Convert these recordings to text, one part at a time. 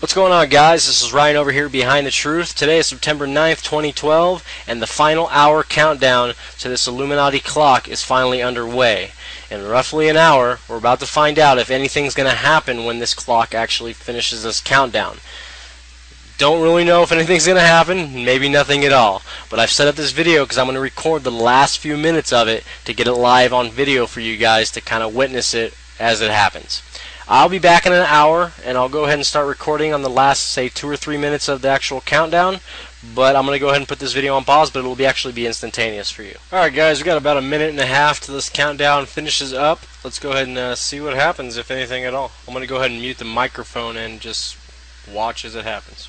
What's going on, guys? This is Ryan over here behind the truth. Today is September 9th, 2012, and the final hour countdown to this Illuminati clock is finally underway. In roughly an hour, we're about to find out if anything's going to happen when this clock actually finishes this countdown. Don't really know if anything's going to happen, maybe nothing at all. But I've set up this video because I'm going to record the last few minutes of it to get it live on video for you guys to kind of witness it as it happens. I'll be back in an hour, and I'll go ahead and start recording on the last, say, 2 or 3 minutes of the actual countdown. But I'm going to go ahead and put this video on pause, but it will actually be instantaneous for you. Alright guys, we've got about a minute and a half till this countdown finishes up. Let's go ahead and see what happens, if anything at all. I'm going to go ahead and mute the microphone and just watch as it happens.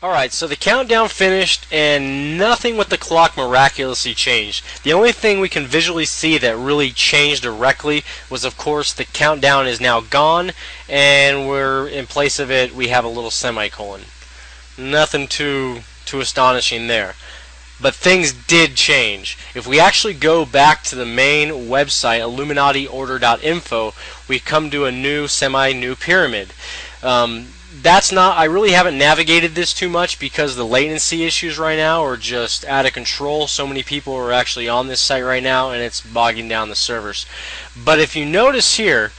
Alright, so the countdown finished and nothing with the clock miraculously changed. The only thing we can visually see that really changed directly was, of course, the countdown is now gone, and we're in place of it we have a little semicolon. Nothing too astonishing there. But things did change. If we actually go back to the main website, illuminatiorder.info, we come to a new semi-new pyramid. I really haven't navigated this too much because the latency issues right now are just out of control. So many people are actually on this site right now, and it's bogging down the servers. But if you notice here,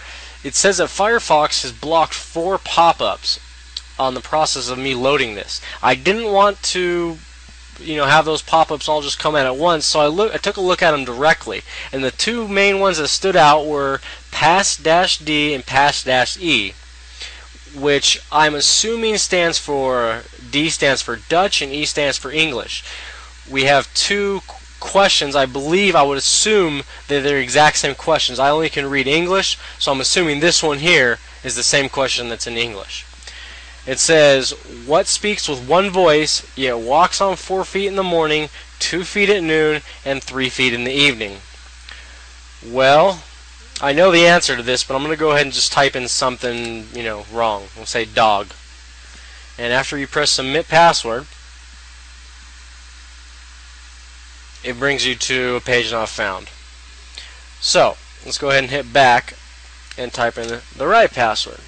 it says that Firefox has blocked 4 pop-ups on the process of me loading this. I didn't want to have those pop-ups all just come out at once, so I took a look at them directly, and the 2 main ones that stood out were pass-d and pass-e, which I'm assuming stands for, D stands for Dutch and E stands for English. We have 2 questions. I would assume that they're exact same questions. I only can read English, so I'm assuming this one here is the same question that's in English. It says, what speaks with one voice, yet walks on 4 feet in the morning, 2 feet at noon, and 3 feet in the evening? Well, I know the answer to this, but I'm going to go ahead and just type in something, wrong. We'll say dog. And after you press submit password, it brings you to a page not found. So, let's go ahead and hit back and type in the right password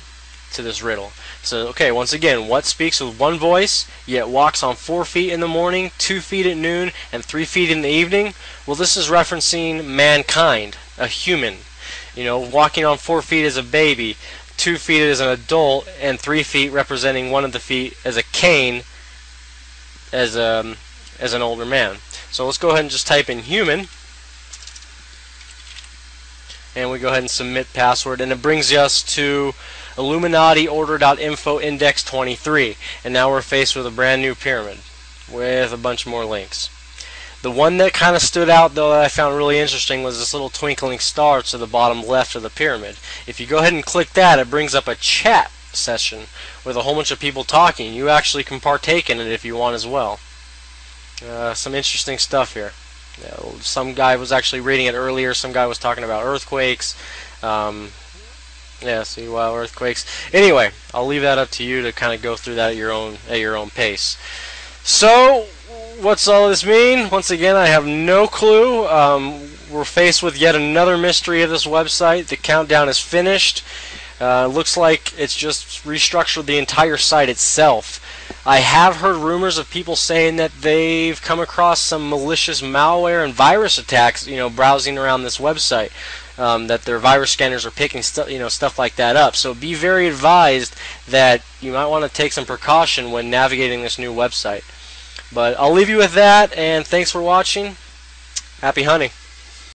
to this riddle. So, okay, once again, what speaks with one voice, yet walks on 4 feet in the morning, 2 feet at noon, and 3 feet in the evening? Well, this is referencing mankind, a human. Walking on 4 feet as a baby, 2 feet as an adult, and 3 feet representing one of the feet as a cane as an older man. So let's go ahead and just type in human, and we go ahead and submit password, and it brings us to illuminatiorder.info index 23, and now we're faced with a brand new pyramid with a bunch more links. The one that kind of stood out, though, that I found really interesting was this little twinkling star to the bottom left of the pyramid. If you go ahead and click that, it brings up a chat session with a whole bunch of people talking. You actually can partake in it if you want as well. Some interesting stuff here. Some guy was actually reading it earlier. Some guy was talking about earthquakes. Earthquakes. Anyway, I'll leave that up to you to kind of go through that at your own pace. So, what's all this mean? Once again, I have no clue. We're faced with yet another mystery of this website. The countdown is finished. Looks like it's just restructured the entire site itself. I have heard rumors of people saying that they've come across some malicious malware and virus attacks, browsing around this website. That their virus scanners are picking stuff like that up. So be very advised that you might want to take some precaution when navigating this new website. But I'll leave you with that, and thanks for watching. Happy hunting.